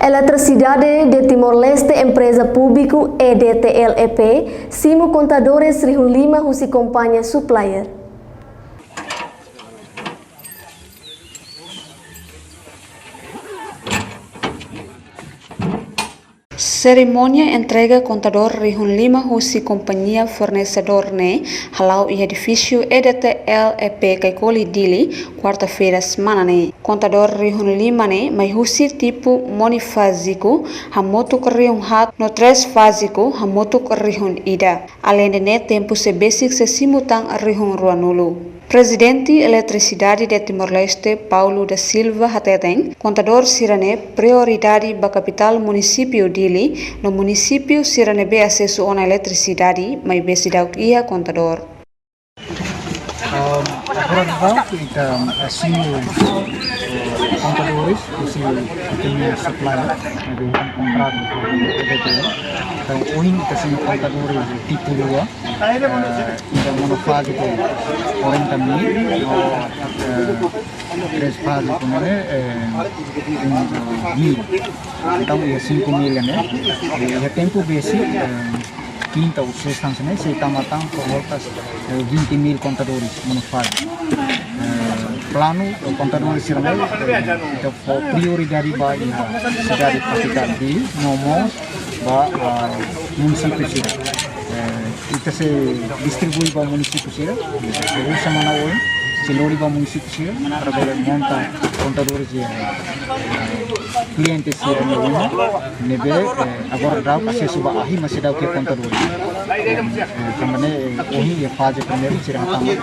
Eletricidade de Timor-Leste, empresa público EDTLEP, Simo Contadores Rihun 5 husi companhia supplier. Cerimônia entrega contador Rihun 5 husi companhia fornecedor halau e edifício EDTLEP Kaikoli Dili quarta-feira semana contador Rihun 5 mai husi tipo monofásico hamotuk Rihun hat no 3 fásico hamotuk Rihun ida além de tempo se basic se simutang Rihun ruanulu. Presidente Eletricidade de Timor-Leste, Paulo da Silva Hateteng, contador Sirane prioridade ba capital município Dili, no município Sirane be acesso a eletricidade, mas be sidauk ia contador. Agora kita Simo Contadores, que tem supplier, de contrato então hoje kita Simo Contadores tipo 2, kita monofásico 40 mil, 3 fásico mil, então é 5 mil é tempo basic. Quinta ou sexta, se matang por voltas 20 mil contadores monofásico. Plano contadores Sirane então prioridade bagi cidade capital di nomor município Sirane. Kita se distribui para município Sirane. Usa mana hoje Silori para município Sirane para monta contadores clientes Sirane nebe agora dá acesso a ahi masih dá que contadores. Também hoje é fase primeiro Sirane